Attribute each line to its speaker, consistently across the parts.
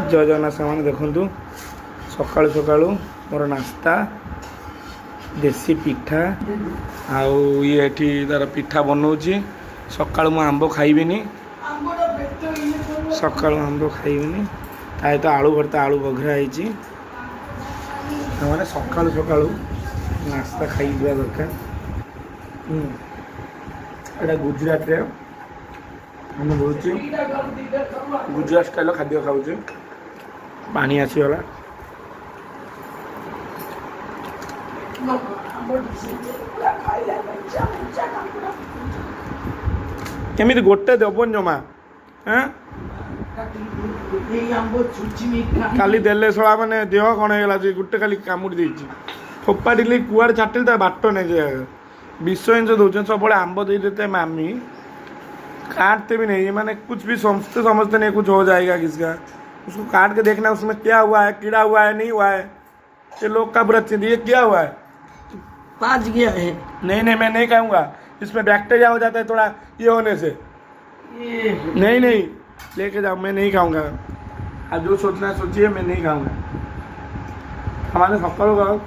Speaker 1: जय जगन्नाथ सामान देखु सकाळु सकाळु मोर नास्ता देसी पिठा आउ ये तार पिठा बनाऊँगी सकाळु मु आंब खाइबिनी सकाळु आंब खाइबिनी ताए तो आलू भर्ता आलू बघरा होती मैंने सकाळु सकाळु नास्ता खाइबा दरकार एटा गुजरात रे हम बहुत गुजरात स्टाइल खाद्य खाऊ पानी आसीगला केमी गोटे देवन जमा हाँ खाली देले शला मैंने देह कण होगा गोटे खाली कामुड़ी देती फोपाड़ी कुआड़े छाटिल बाट नहीं विष जिन दौन सब आंब दे देते मामी काटते भी नहीं मैंने कुछ भी समझते नहीं कुछ हो जाएगा किसका उसको काट के देखना उसमें क्या हुआ है कीड़ा हुआ है नहीं हुआ है ये लोग का बुरा चिंता ये क्या हुआ है
Speaker 2: पाँच गया है
Speaker 1: नहीं मैं नहीं खाऊंगा इसमें बैक्टीरिया हो जाता है थोड़ा ये होने से नहीं लेके जाओ मैं नहीं खाऊंगा आज जो सोचना है सोचिए मैं नहीं खाऊंगा हमारे सकाल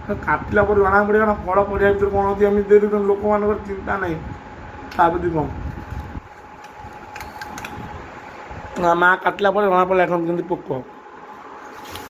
Speaker 1: काटला पर जना पड़ेगा ना फल पड़ा भर कौन होती आम दे देते लोक मान चिंता नहीं ताबदी कौन माँ काटला पर जना पड़ा पोक